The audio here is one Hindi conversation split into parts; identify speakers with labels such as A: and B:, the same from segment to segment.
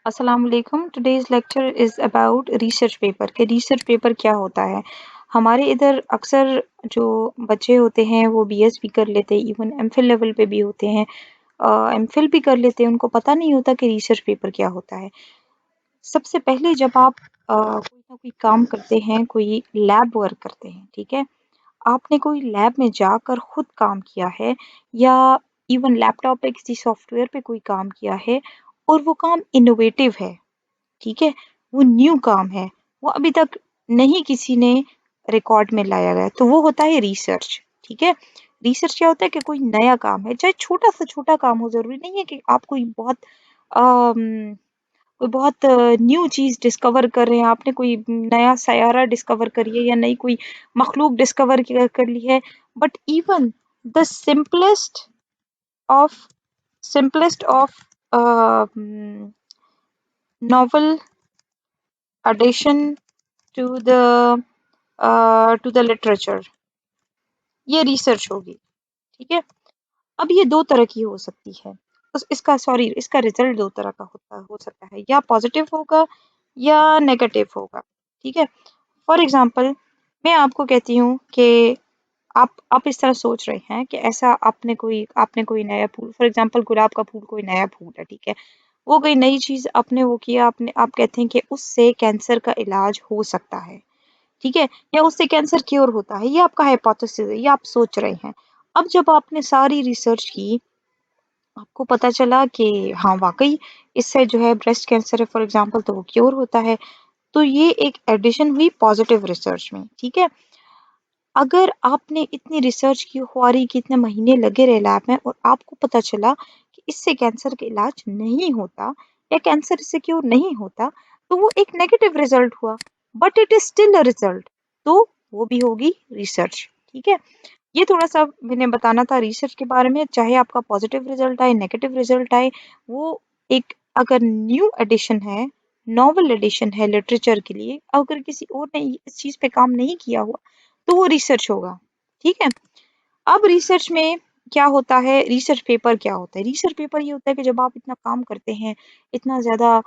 A: अस्सलाम वालेकुम। Today's lecture is about research paper कि रिसर्च पेपर क्या होता है। हमारे इधर अक्सर जो बच्चे होते हैं वो बीएस भी कर लेते हैं, इवन एमफिल लेवल पे भी होते हैं, एमफिल भी कर लेते हैं, उनको पता नहीं होता कि रिसर्च पेपर क्या होता है। सबसे पहले जब आप कोई ना कोई काम करते हैं, कोई लैब वर्क करते हैं, ठीक है? आपने कोई लैब में जाकर खुद काम किया है या इवन लैपटॉप पे किसी सॉफ्टवेयर पे कोई काम किया है और वो काम इनोवेटिव है, ठीक है? वो न्यू काम है, वो अभी तक नहीं किसी ने रिकॉर्ड में लाया गया, तो वो होता है रिसर्च, ठीक है? रिसर्च क्या होता है कि कोई नया काम है, चाहे छोटा से छोटा काम हो, ज़रूरी नहीं है कि आप कोई बहुत न्यू चीज़ डिस्कवर कर रहे हैं, आपने कोई नया सयारा डिस्कवर करी है या नई कोई मखलूक डिस्कवर कर ली है, but even the of simplest of novel addition to the literature, ये रिसर्च होगी, ठीक है? अब ये दो तरह की हो सकती है, इसका रिजल्ट दो तरह का हो सकता है, या पॉजिटिव होगा या नेगेटिव होगा, ठीक है? फॉर एग्जाम्पल मैं आपको कहती हूँ कि आप इस तरह सोच रहे हैं कि ऐसा आपने कोई नया फूल, फॉर एग्जाम्पल गुलाब का फूल कोई नया फूल है, ठीक है? वो कोई नई चीज आपने वो किया, आप कहते हैं कि उससे कैंसर का इलाज हो सकता है, ठीक है? या उससे कैंसर क्योर होता है, ये आपका हाइपोथेसिस है, ये आप सोच रहे हैं। अब जब आपने सारी रिसर्च की, आपको पता चला कि हाँ वाकई इससे जो है ब्रेस्ट कैंसर है फॉर एग्जांपल, तो वो क्योर होता है, तो ये एक एडिशन हुई पॉजिटिव रिसर्च में, ठीक है? अगर आपने इतनी रिसर्च की, ख्वारी की, इतने महीने लगे रहे लैब में और आपको पता चला कि इससे कैंसर का इलाज नहीं होता या कैंसर इससे क्योर नहीं होता, तो वो एक नेगेटिव रिजल्ट हुआ, but it is still a result, तो वो भी होगी रिसर्च, ठीक है? ये थोड़ा सा मैंने बताना था रिसर्च के बारे में, चाहे आपका पॉजिटिव रिजल्ट आए, नेगेटिव रिजल्ट आए, वो एक अगर न्यू एडिशन है, नॉवल एडिशन है लिटरेचर के लिए, अगर किसी और ने इस चीज पे काम नहीं किया हुआ, तो वो रिसर्च होगा, ठीक है? अब रिसर्च में क्या होता है, रिसर्च पेपर क्या होता है? रिसर्च पेपर ये होता है कि जब आप इतना काम करते हैं, इतना ज़्यादा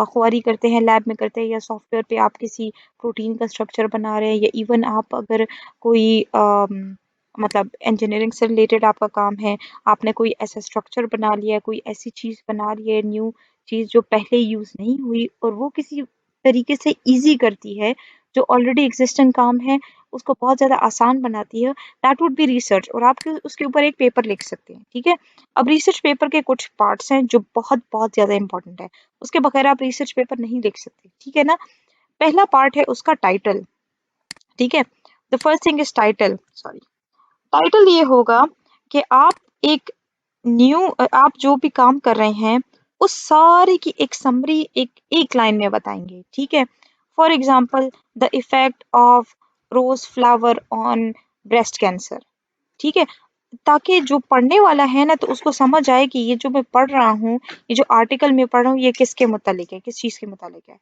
A: ख्वारी करते हैं, लैब में करते हैं या सॉफ्टवेयर पे आप किसी प्रोटीन का स्ट्रक्चर बना रहे हैं, या इवन आप अगर कोई मतलब इंजीनियरिंग से रिलेटेड आपका काम है, आपने कोई ऐसा स्ट्रक्चर बना लिया है, कोई ऐसी चीज़ बना ली है, न्यू चीज़ जो पहले यूज़ नहीं हुई और वो किसी तरीके से ईज़ी करती है, जो ऑलरेडी एग्जिस्टिंग काम है, उसको बहुत ज़्यादा आसान बनाती है, दैट वुड बी रिसर्च, और आप उसके ऊपर एक पेपर लिख सकते हैं, ठीक है? अब रिसर्च पेपर के कुछ पार्ट्स हैं जो बहुत बहुत ज़्यादा इंपॉर्टेंट है, उसके बगैर आप रिसर्च पेपर नहीं लिख सकते, ठीक है ना? पहला पार्ट है उसका टाइटल, ठीक है? The first thing is title, sorry. Title ये होगा कि आप जो भी काम कर रहे हैं, उस सारे की एक समरी एक लाइन में बताएंगे, ठीक है? For example, the effect of rose flower on breast cancer, ठीक है? ताकि जो पढ़ने वाला है ना, तो उसको समझ आए कि ये जो मैं पढ़ रहा हूँ, ये जो आर्टिकल में पढ़ रहा हूँ, ये किसके मुतालिक है, किस चीज़ के मुतालिक है।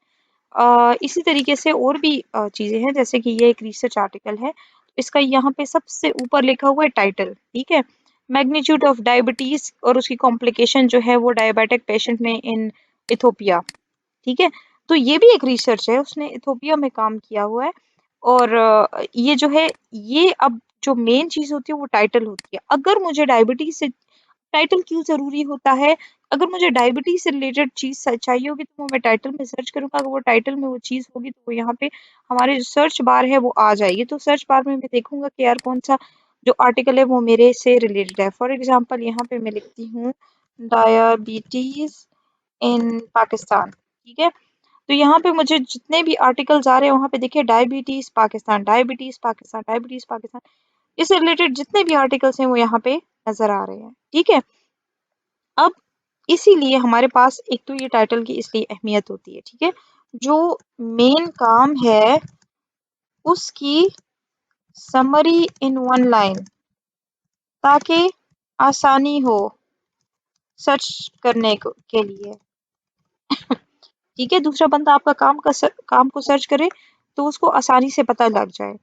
A: इसी तरीके से और भी चीज़ें हैं, जैसे कि ये एक रिसर्च आर्टिकल है, इसका यहाँ पे सबसे ऊपर लिखा हुआ है टाइटल, ठीक है? मैग्नीट्यूड ऑफ डायबिटीज और उसकी कॉम्प्लिकेशन जो है वो डायबिटिक पेशेंट में इन इथोपिया, ठीक है? तो ये भी एक रिसर्च है, उसने इथोपिया में काम किया हुआ है, और ये जो है, ये अब जो मेन चीज़ होती है वो टाइटल होती है। अगर मुझे डायबिटीज से, टाइटल क्यों ज़रूरी होता है? अगर मुझे डायबिटीज से रिलेटेड चीज़ चाहिए होगी, तो वो मैं टाइटल में सर्च करूँगा, अगर वो टाइटल में वो चीज़ होगी, तो वो यहाँ पे हमारे जो सर्च बार है वो आ जाएगी, तो सर्च बार में मैं देखूंगा कि यार कौन सा जो आर्टिकल है वो मेरे से रिलेटेड है। फॉर एग्जाम्पल यहाँ पे मैं लिखती हूँ डायबिटीज इन पाकिस्तान, ठीक है? तो यहाँ पे मुझे जितने भी आर्टिकल्स आ रहे हैं, वहाँ पे देखिए diabetes Pakistan, diabetes Pakistan, diabetes Pakistan, इससे रिलेटेड जितने भी आर्टिकल्स हैं वो यहाँ पे नजर आ रहे हैं, ठीक है? अब इसीलिए हमारे पास एक तो ये टाइटल की इसलिए अहमियत होती है, ठीक है? जो मेन काम है उसकी समरी इन वन लाइन, ताकि आसानी हो सर्च करने के लिए, ठीक है? दूसरा बंदा आपका काम को सर्च करे तो उसको आसानी से पता लग जाए।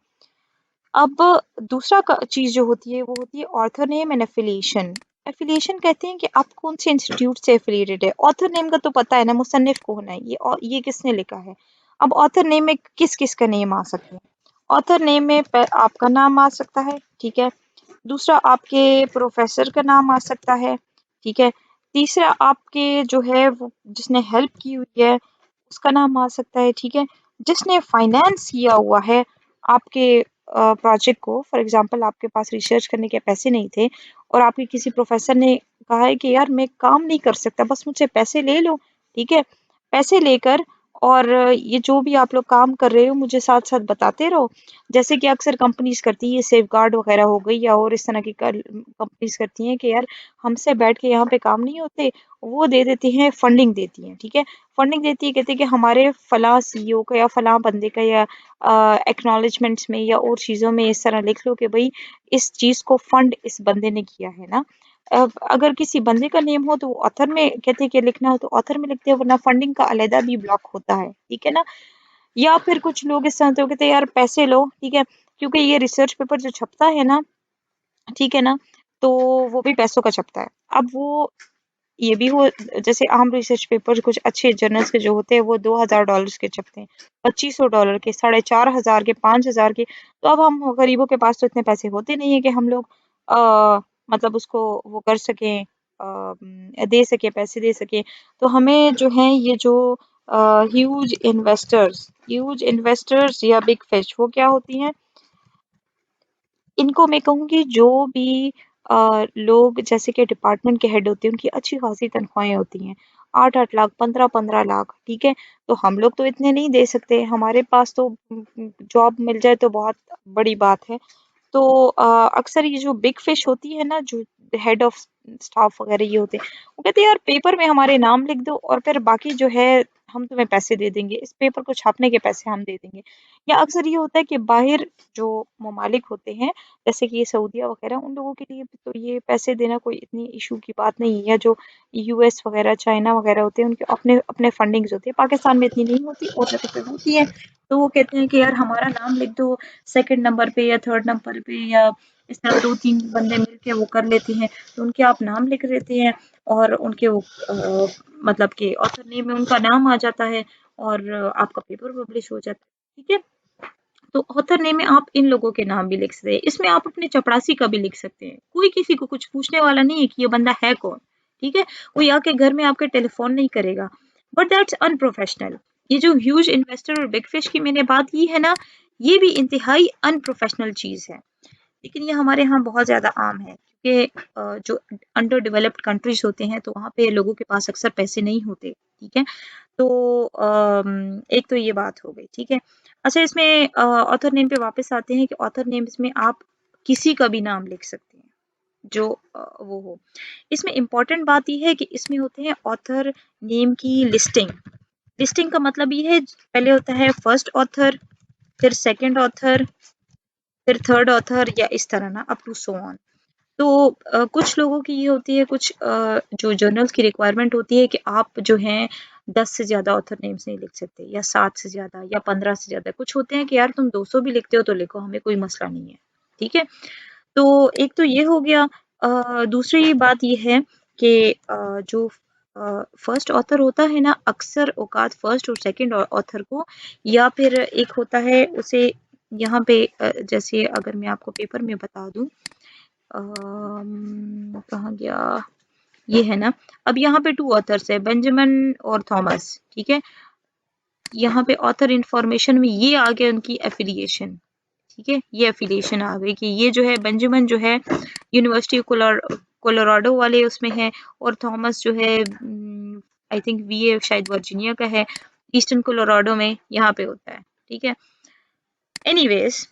A: अब दूसरा चीज जो होती है वो होती है author name and affiliation. Affiliation कहते हैं कि आप कौन से इंस्टीट्यूट से एफिलिएटेड है। ऑथर नेम का तो पता है ना, मुसन्निफ कौन है, ये किसने लिखा है। अब ऑथर नेम में किस किस का नेम आ सकते हैं। ऑथर नेम में आपका नाम आ सकता है, ठीक है। दूसरा आपके प्रोफेसर का नाम आ सकता है, ठीक है। तीसरा आपके जो है वो जिसने हेल्प की हुई है उसका नाम आ सकता है, ठीक है। जिसने फाइनेंस किया हुआ है आपके प्रोजेक्ट को, फॉर एग्जांपल आपके पास रिसर्च करने के पैसे नहीं थे और आपके किसी प्रोफेसर ने कहा है कि यार मैं काम नहीं कर सकता, बस मुझसे पैसे ले लो, ठीक है। पैसे लेकर और ये जो भी आप लोग काम कर रहे हो मुझे साथ साथ बताते रहो, जैसे कि अक्सर कंपनीज करती है, सेफ गार्ड वगैरह हो गई या और इस तरह की कंपनीज करती हैं कि यार हमसे बैठ के यहाँ पे काम नहीं होते, वो दे देती हैं, फंडिंग देती हैं, ठीक है। फंडिंग देती है, कहती है कि हमारे फलां सीईओ का या फलां बंदे का या एक्नॉलेजमेंट्स में या और चीज़ों में इस तरह लिख लो कि भाई इस चीज़ को फंड इस बंदे ने किया है ना। अगर किसी बंदे का नेम हो तो ऑथर में कहते हैं कि लिखना हो तो ऑथर में लिखते हैं, वरना फंडिंग का अलहदा भी ब्लॉक होता है, ठीक है ना। या फिर कुछ लोग इस तरह से कहते हैं यार पैसे लो, ठीक है, क्योंकि ये रिसर्च पेपर जो छपता है ना, ठीक है ना, तो वो भी पैसों का छपता है। अब वो ये भी हो, जैसे आम रिसर्च पेपर कुछ अच्छे जर्नल्स के जो होते हैं वो $2000 के छपते हैं, $2500 के, 4500 के, 5000 के। तो अब हम गरीबों के पास तो इतने पैसे होते नहीं है कि हम लोग मतलब उसको वो कर सकें, दे सके, पैसे दे सके। तो हमें जो है ये जो ह्यूज इन्वेस्टर्स या बिग फिश वो क्या होती हैं, इनको मैं कहूँगी जो भी लोग जैसे कि डिपार्टमेंट के हेड होते हैं उनकी अच्छी खासी तनख्वाहें होती हैं, 8-8 लाख, 15-15 लाख, ठीक है। तो हम लोग तो इतने नहीं दे सकते, हमारे पास तो जॉब मिल जाए तो बहुत बड़ी बात है। तो अक्सर ये जो बिग फिश होती है ना, जो हेड ऑफ स्टाफ वगैरह ये होते हैं, वो कहते हैं यार पेपर में हमारे नाम लिख दो और फिर बाकी जो है हम तुम्हें पैसे दे देंगे, इस पेपर को छापने के पैसे हम दे देंगे। या अक्सर ये होता है कि बाहर जो ममालिक होते हैं जैसे कि ये सऊदीया वगैरह, उन लोगों के लिए तो ये पैसे देना कोई इतनी इशू की बात नहीं है। या जो यूएस वगैरह, चाइना वगैरह होते हैं उनके अपने अपने फंडिंग्स होती है, पाकिस्तान में इतनी नहीं होती और जगह पे होती है। तो वो कहते हैं कि यार हमारा नाम लिख दो सेकंड नंबर पे या थर्ड नंबर पे, या इस तरह 2-3 बंदे मिलके वो कर लेते हैं, तो उनके आप नाम लिख देते हैं और उनके वो मतलब कि ऑथर नेम में उनका नाम आ जाता है और आपका पेपर पब्लिश हो जाता है, ठीक है। तो ऑथर नेम में आप इन लोगों के नाम भी लिख सकते हैं, इसमें आप अपने चपरासी का भी लिख सकते हैं, कोई किसी को कुछ पूछने वाला नहीं है कि ये बंदा है कौन, ठीक है। कोई आके घर में आपके टेलीफोन नहीं करेगा, बट दैट्स अनप्रोफेशनल। ये जो ह्यूज इन्वेस्टर और बिग फिश की मैंने बात की है ना, ये भी इंतहाई अनप्रोफेशनल चीज है, लेकिन ये हमारे यहाँ बहुत ज़्यादा आम है क्योंकि जो अंडर डेवलप्ड कंट्रीज होते हैं तो वहाँ पे लोगों के पास अक्सर पैसे नहीं होते, ठीक है। तो एक तो ये बात हो गई, ठीक है। अच्छा, इसमें ऑथर नेम पे वापस आते हैं कि ऑथर नेम्स में आप किसी का भी नाम लिख सकते हैं जो वो हो। इसमें इम्पोर्टेंट बात ये है कि इसमें होते हैं ऑथर नेम की लिस्टिंग। लिस्टिंग का मतलब ये है, पहले होता है फर्स्ट ऑथर, फिर सेकंड ऑथर, फिर थर्ड ऑथर, या इस तरह ना अप टू सो ऑन। तो कुछ लोगों की ये होती है, कुछ जो जर्नल्स की रिक्वायरमेंट होती है कि आप जो हैं 10 से ज़्यादा ऑथर नेम्स नहीं लिख सकते, या 7 से ज़्यादा, या 15 से ज़्यादा। कुछ होते हैं कि यार तुम 200 भी लिखते हो तो लिखो, हमें कोई मसला नहीं है, ठीक है। तो एक तो ये हो गया। दूसरी बात ये है कि जो फर्स्ट ऑथर होता है ना, अक्सर औकात फर्स्ट और सेकंड ऑथर को, या फिर एक होता है उसे यहाँ पे जैसे अगर मैं आपको पेपर में बता दूं, कहाँ गया, ये है ना। अब यहाँ पे 2 ऑथर्स है, बेंजामिन और थॉमस, ठीक है। यहाँ पे ऑथर इंफॉर्मेशन में ये आ गया उनकी एफिलिएशन, ठीक है। ये एफिलिएशन आ गई कि ये जो है बेंजामिन जो है यूनिवर्सिटी कोलोराडो वाले उसमें है, और थॉमस जो है आई थिंक वीए शायद वर्जीनिया का है, ईस्टर्न कोलोराडो में यहाँ पे होता है, ठीक है। एनीवेज,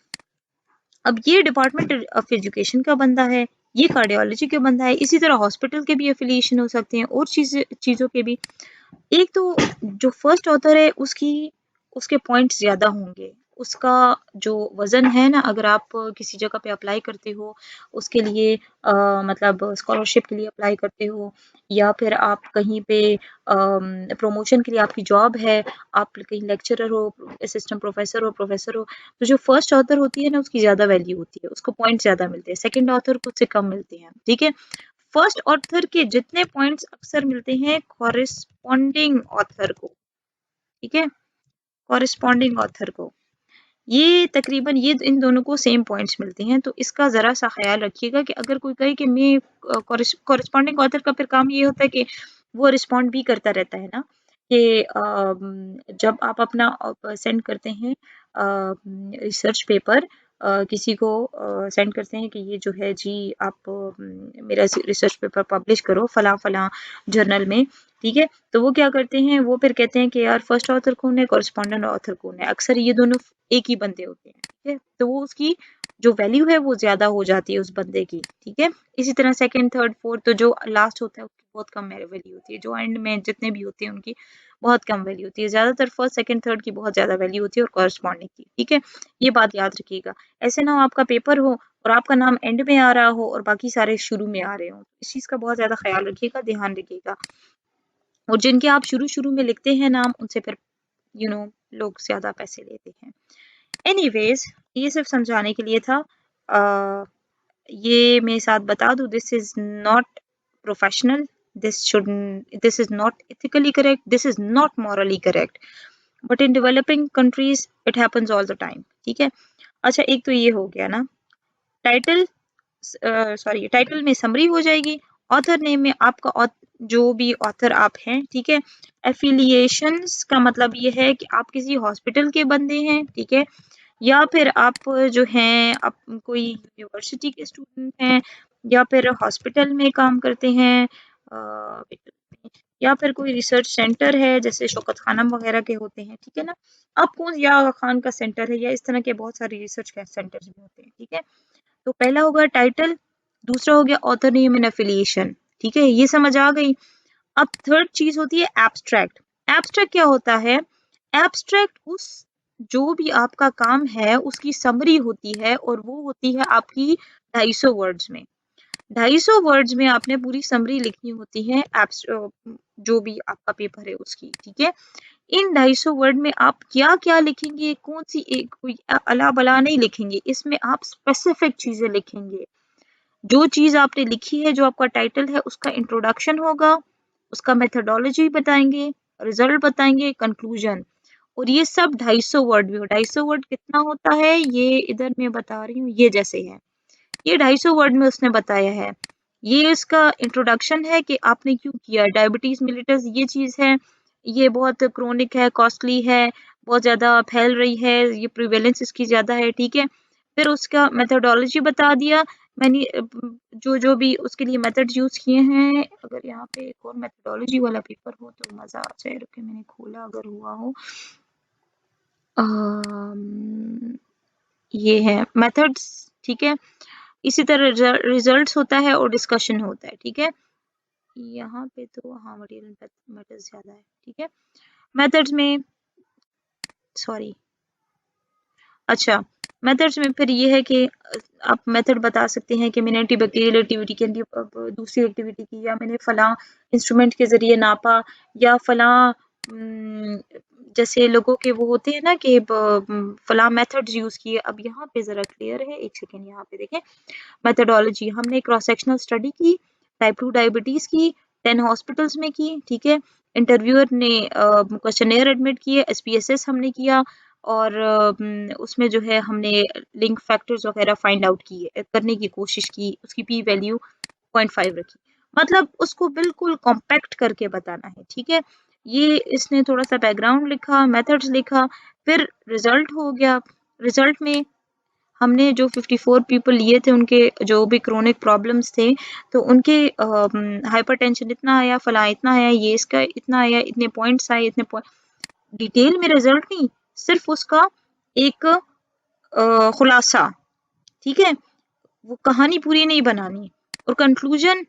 A: अब ये डिपार्टमेंट ऑफ एजुकेशन का बंदा है, ये कार्डियोलॉजी का बंदा है, इसी तरह हॉस्पिटल के भी एफिलिएशन हो सकते हैं और चीज़ों के भी। एक तो जो फर्स्ट ऑथर है उसके पॉइंट्स ज़्यादा होंगे, उसका जो वज़न है ना, अगर आप किसी जगह पे अप्लाई करते हो उसके लिए मतलब स्कॉलरशिप के लिए अप्लाई करते हो, या फिर आप कहीं पे प्रमोशन के लिए आपकी जॉब है, आप कहीं लेक्चरर हो, असिस्टेंट प्रोफेसर हो, तो जो फर्स्ट ऑथर होती है ना उसकी ज़्यादा वैल्यू होती है, उसको पॉइंट ज़्यादा मिलते हैं, सेकंड ऑथर को उससे कम मिलते हैं, ठीक है। फर्स्ट ऑथर के जितने पॉइंट्स अक्सर मिलते हैं कॉरेस्पॉन्डिंग ऑथर को, ठीक है, कॉरेस्पॉन्डिंग ऑथर को, ये तकरीबन ये इन दोनों को सेम पॉइंट्स मिलते हैं। तो इसका ज़रा सा ख्याल रखिएगा कि अगर कोई कहे कि मैं कॉरेस्पॉन्डिंग ऑथर का फिर काम ये होता है कि वो रिस्पॉन्ड भी करता रहता है ना, कि जब आप अपना सेंड करते हैं रिसर्च पेपर, किसी को सेंड करते हैं कि ये जो है जी आप मेरा रिसर्च पेपर पब्लिश करो फलां फलां जर्नल में, ठीक है, तो वो क्या करते हैं, वो फिर कहते हैं कि यार फर्स्ट ऑथर कौन है, कॉरेस्पॉन्डेंट ऑथर कौन है। अक्सर ये दोनों एक ही बंदे होते हैं, ठीक है, तो वो उसकी जो वैल्यू है वो ज्यादा हो जाती है उस बंदे की, ठीक है। इसी तरह सेकंड थर्ड फोर्थ तो जो लास्ट होता है उसकी बहुत कम वैल्यू होती है, जो एंड में जितने भी होते हैं उनकी बहुत कम वैल्यू होती है, ज्यादातर फर्स्ट सेकंड थर्ड की बहुत ज्यादा वैल्यू होती है और कॉरेस्पॉन्डिंग की, ठीक है, ये बात याद रखिएगा। ऐसे ना हो आपका पेपर हो और आपका नाम एंड में आ रहा हो और बाकी सारे शुरू में आ रहे हो, इस चीज का बहुत ज्यादा ख्याल रखिएगा, ध्यान रखिएगा। और जिनके आप शुरू शुरू में लिखते हैं नाम, उनसे फिर लोग ज्यादा पैसे लेते हैं। एनीवेज, ये सिर्फ समझाने के लिए था। ये मेरे साथ बता दूं, this is not professional, this is not ethically correct, this is not morally correct, but in developing countries it happens all the time, ठीक है। अच्छा, एक तो ये हो गया ना, टाइटल, सॉरी टाइटल में समरी हो जाएगी, ऑथर नेम में आपका जो भी ऑथर आप हैं, ठीक है। एफिलिएशंस का मतलब ये है कि आप किसी हॉस्पिटल के बंदे हैं, ठीक है, या फिर आप जो हैं आप कोई यूनिवर्सिटी के स्टूडेंट हैं, या फिर हॉस्पिटल में काम करते हैं, या फिर कोई रिसर्च सेंटर है जैसे शौकत खानम वगैरह के होते हैं, ठीक है ना। आप कौन, या आगा खान का सेंटर है, या इस तरह के बहुत सारे रिसर्च सेंटर्स भी होते हैं, ठीक है। तो पहला हो गया टाइटल, दूसरा हो गया ऑथर नेम एंड एफिलिएशन, ठीक है, ये समझ आ गई। अब थर्ड चीज होती है एब्स्ट्रैक्ट। एब्स्ट्रैक्ट क्या होता है? एब्स्ट्रैक्ट उस जो भी आपका काम है उसकी समरी होती है, और वो होती है आपकी 250 वर्ड्स में। 250 वर्ड्स में आपने पूरी समरी लिखनी होती है जो भी आपका पेपर है उसकी, ठीक है। इन 250 वर्ड में आप क्या क्या लिखेंगे, कौन सी एक कोई अला बला नहीं लिखेंगे, इसमें आप स्पेसिफिक चीजें लिखेंगे। जो चीज आपने लिखी है, जो आपका टाइटल है, उसका इंट्रोडक्शन होगा, उसका मेथोडोलॉजी बताएंगे, रिजल्ट बताएंगे, कंक्लूजन, और ये सब 250 वर्ड में। 250 वर्ड कितना होता है ये इधर मैं बता रही हूँ, ये जैसे है, ये 250 वर्ड में उसने बताया है। ये इसका इंट्रोडक्शन है कि आपने क्यों किया, डायबिटीज मिलिटस ये चीज है, ये बहुत क्रोनिक है, कॉस्टली है, बहुत ज्यादा फैल रही है, ये प्रिवेलेंस इसकी ज्यादा है, ठीक है। फिर उसका मेथोडोलॉजी बता दिया, मैंने जो जो भी उसके लिए मेथड्स यूज किए हैं। अगर यहाँ पे एक और मेथोडोलॉजी वाला पेपर हो तो मजा आ जाए, रुके मैंने खोला अगर हुआ हो। ये है मेथड्स, ठीक है। इसी तरह रिजल्ट्स होता है और डिस्कशन होता है, ठीक है। यहाँ पे तो हाँ मटेरियल मैटर्स ज्यादा है, ठीक है। मेथड्स में, सॉरी, अच्छा, मेथड्स में फिर ये है कि आप मेथड बता सकते हैं कि मैंने एंटीबैक्टीरियल एक्टिविटी के लिए दूसरी एक्टिविटी की, या मैंने फलां इंस्ट्रूमेंट के जरिए नापा, या फलां जैसे लोगों के वो होते हैं ना कि फलां मेथड्स यूज किए। अब यहाँ पे जरा क्लियर है, एक सेकेंड यहाँ पे देखें। मेथोडोलॉजी, हमने क्रॉस सेक्शनल स्टडी की, टाइप 2 डायबिटीज की, 10 हॉस्पिटल्स में की, ठीक है। इंटरव्यूअर ने क्वेश्चनेयर एडमिट किए, SPSS हमने किया, और उसमें जो है हमने लिंक फैक्टर्स वगैरह फाइंड आउट किए, करने की कोशिश की, उसकी पी वैल्यू 0.5 रखी, मतलब उसको बिल्कुल कॉम्पैक्ट करके बताना है, ठीक है। ये इसने थोड़ा सा बैकग्राउंड लिखा, मेथड्स लिखा, फिर रिजल्ट हो गया। रिजल्ट में हमने जो 54 पीपल लिए थे, उनके जो भी क्रोनिक प्रॉब्लम्स थे, तो उनके हाइपरटेंशन इतना आया, फला इतना आया, ये इसका इतना आया, इतने पॉइंट्स आए, इतने पॉइंट, डिटेल में रिजल्ट नहीं, सिर्फ उसका एक खुलासा, ठीक है। वो कहानी पूरी नहीं बनानी। और कंक्लूजन,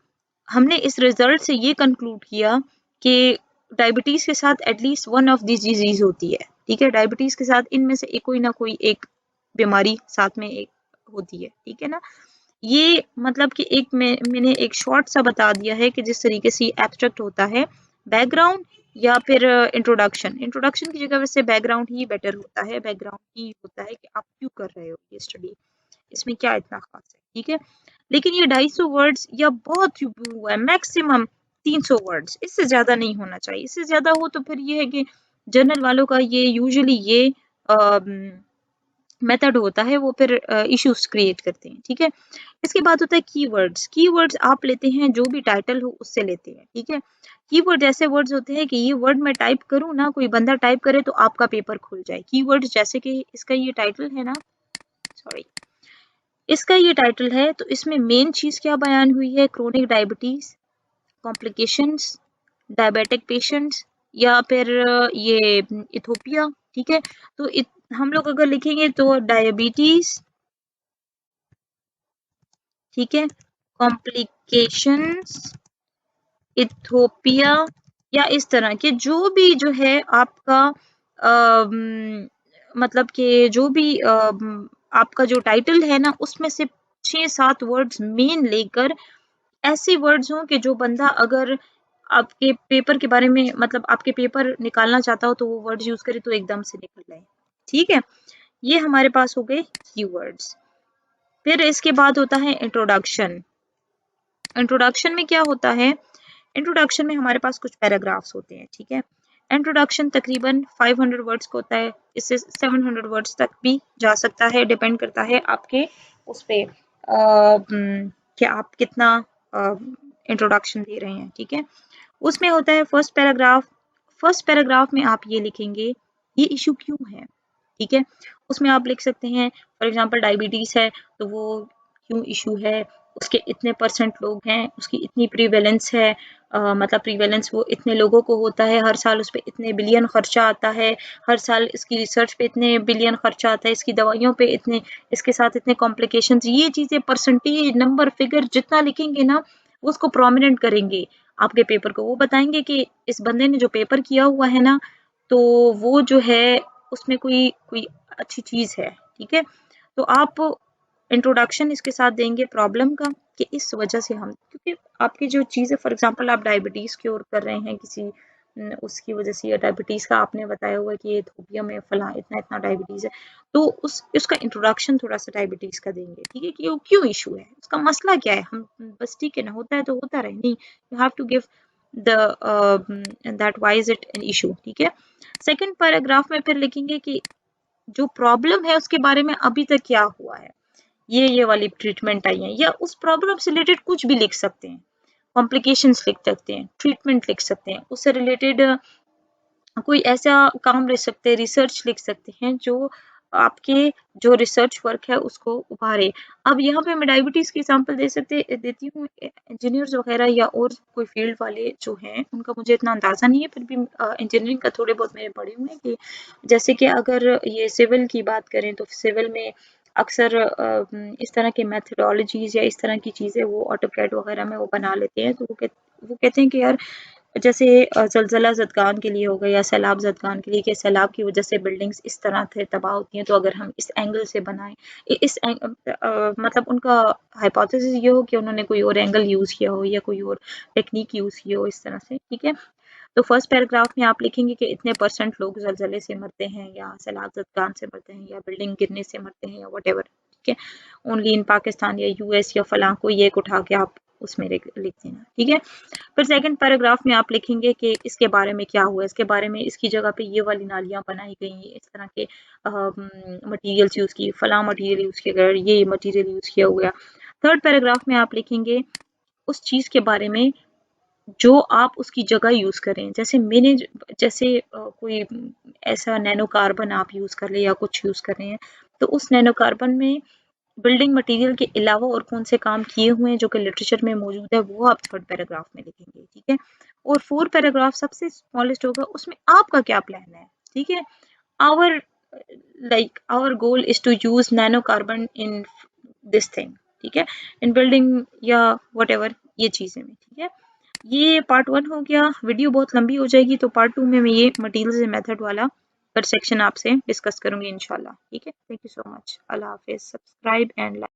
A: हमने इस रिजल्ट से ये कंक्लूड किया कि डायबिटीज के साथ at least one of this disease होती है, ठीक है। डायबिटीज के साथ इनमें से एक कोई ना कोई एक बीमारी साथ में एक होती है, ठीक है ना। ये मतलब कि एक मैंने एक शॉर्ट सा बता दिया है कि जिस तरीके से एब्स्ट्रैक्ट होता है, बैकग्राउंड या फिर इंट्रोडक्शन। इंट्रोडक्शन की जगह वैसे बैकग्राउंड ही बेटर होता है, बैकग्राउंड ही होता है कि आप क्यों कर रहे हो ये स्टडी। इसमें क्या इतना खास है, ठीक है। लेकिन ये 250 वर्ड्स या बहुत हुआ है, मैक्सिमम 300 वर्ड्स, इससे ज्यादा नहीं होना चाहिए। इससे ज्यादा हो तो फिर ये है कि जनरल वालों का ये यूजुअली ये मेथड होता है, वो फिर इश्यूज क्रिएट करते हैं, ठीक है। इसके बाद होता है कीवर्ड्स। कीवर्ड्स आप लेते हैं जो भी टाइटल हो उससे लेते हैं, ठीक है। कीवर्ड ऐसे वर्ड्स होते हैं कि ये वर्ड मैं टाइप करूँ ना, कोई बंदा टाइप करे तो आपका पेपर खुल जाए। कीवर्ड्स जैसे कि इसका ये टाइटल है ना, सॉरी, इसका ये टाइटल है, तो इसमें मेन चीज क्या बयान हुई है, chronic diabetes, complications, diabetic patients, या फिर ये इथोपिया, ठीक है। तो हम लोग अगर लिखेंगे तो डायबिटीज, ठीक है, कॉम्प्लिकेशंस, इथोपिया, या इस तरह के जो भी जो है आपका मतलब कि जो भी आपका जो टाइटल है ना, उसमें से 6-7 वर्ड्स मेन लेकर ऐसे वर्ड्स हों कि जो बंदा अगर आपके पेपर के बारे में, मतलब आपके पेपर निकालना चाहता हो तो वो वर्ड्स यूज करे तो एकदम से निकल जाए, ठीक है। ये हमारे पास हो गए कीवर्ड्स। फिर इसके बाद होता है इंट्रोडक्शन। इंट्रोडक्शन में क्या होता है, इंट्रोडक्शन में हमारे पास कुछ पैराग्राफ्स होते हैं, ठीक है। इंट्रोडक्शन तकरीबन 500 वर्ड्स का होता है, इससे 700 वर्ड्स तक भी जा सकता है, डिपेंड करता है आपके उस पे कि आप कितना इंट्रोडक्शन दे रहे हैं, ठीक है। उसमें होता है फर्स्ट पैराग्राफ। फर्स्ट पैराग्राफ में आप ये लिखेंगे ये इशू क्यों है, ठीक है। उसमें आप लिख सकते हैं फॉर एग्जांपल डायबिटीज है तो वो क्यों इशू है, उसके इतने परसेंट लोग हैं, उसकी इतनी प्रीवेलेंस है, मतलब प्रीवेलेंस वो इतने लोगों को होता है, हर साल उस पर इतने बिलियन खर्चा आता है, हर साल इसकी रिसर्च पे इतने बिलियन खर्चा आता है, इसकी दवाइयों पे इतने, इसके साथ इतने कॉम्प्लिकेशंस, ये चीजें परसेंटेज नंबर फिगर जितना लिखेंगे ना वो उसको प्रोमिनेंट करेंगे आपके पेपर को। वो बताएंगे कि इस बंदे ने जो पेपर किया हुआ है ना, तो वो जो है उसमें कोई कोई अच्छी चीज है, ठीक है। तो आप इंट्रोडक्शन इसके साथ देंगे प्रॉब्लम का कि इस वजह से हम, क्योंकि आपकी जो चीज़ है फॉर एग्जांपल आप डायबिटीज़ क्योर कर रहे हैं किसी उसकी वजह से, या डायबिटीज़ का आपने बताया हुआ है कि इथोपिया में फला इतना इतना डायबिटीज़ है, तो उसका इंट्रोडक्शन थोड़ा सा डायबिटीज़ का देंगे, ठीक है, कि वो क्यों इशू है, उसका मसला क्या है। हम बस ठीक है ना, होता है तो होता रहे, नहीं, you have to give the that why is it an issue, ठीक है। सेकंड पैराग्राफ में फिर लिखेंगे कि जो प्रॉब्लम है उसके बारे में अभी तक क्या हुआ है, ये वाली ट्रीटमेंट आई है, या उस प्रॉब्लम से रिलेटेड कुछ भी लिख सकते हैं, कॉम्प्लिकेशंस लिख सकते हैं, ट्रीटमेंट लिख सकते हैं, उससे रिलेटेड कोई ऐसा काम लिख सकते हैं, रिसर्च लिख सकते हैं जो आपके जो रिसर्च वर्क है उसको उभारे। अब यहाँ पे मैं डायबिटीज की एग्जांपल देती हूँ, इंजीनियर्स वगैरह या और कोई फील्ड वाले जो हैं उनका मुझे इतना अंदाजा नहीं है, फिर भी इंजीनियरिंग का थोड़े बहुत मेरे पढ़े हुए हैं कि जैसे कि अगर ये सिविल की बात करें तो सिविल में अक्सर इस तरह के मेथडोलॉजीज या इस तरह की चीज़ें वो ऑटोकैड वगैरह में वो बना लेते हैं, तो वो कहते हैं कि यार जैसे ज़लज़ला ज़दगान के लिए हो गया या सैलाब ज़दगान के लिए, कि सैलाब की वजह से बिल्डिंग्स इस तरह से तबाह होती हैं, तो अगर हम इस एंगल से बनाएं, मतलब उनका हाइपोथेसिस ये हो कि उन्होंने कोई और एंगल यूज़ किया हो या कोई और टेक्निक यूज़ की हो इस तरह से, ठीक है। तो फर्स्ट पैराग्राफ में आप लिखेंगे कि इतने परसेंट लोग ज़लज़ले से मरते हैं या सैलाब ज़दगान से मरते हैं या बिल्डिंग गिरने से मरते हैं या वट, ठीक है। ओनली इन पाकिस्तान या यूएस या फलां को ये उठा के आप उसमें लिख देना, ठीक है। फिर सेकंड पैराग्राफ में आप लिखेंगे कि इसके बारे में क्या हुआ, इसके बारे में इसकी जगह पे ये वाली नालियां बनाई गई, इस तरह के मटेरियल्स यूज़ किए, फलां मटेरियल यूज़ किया गया, ये मटेरियल यूज़ किया हुआ। थर्ड पैराग्राफ में आप लिखेंगे उस चीज़ के बारे में जो आप उसकी जगह यूज़ करें, जैसे कोई ऐसा नैनो कार्बन आप यूज़ कर ले या कुछ यूज़ कर रहे हैं, तो उस नैनो कार्बन में बिल्डिंग मटेरियल के अलावा और कौन से काम किए हुए हैं जो कि लिटरेचर में मौजूद है, वो आप थर्ड पैराग्राफ में लिखेंगे, ठीक है। और फोर्थ पैराग्राफ सबसे स्मॉलेस्ट होगा, उसमें आपका क्या प्लान है, ठीक है। Our our goal is to use nano carbon in this thing, ठीक है, इन बिल्डिंग या वट ये चीजें में, ठीक है। ये पार्ट 1 हो गया, वीडियो बहुत लंबी हो जाएगी, तो पार्ट 2 में मैं ये मटेरियल्स एंड मेथड वाला सेक्शन आपसे डिस्कस करूंगी इंशाल्लाह, ठीक है। Thank you so much, Allah Hafiz, subscribe and like.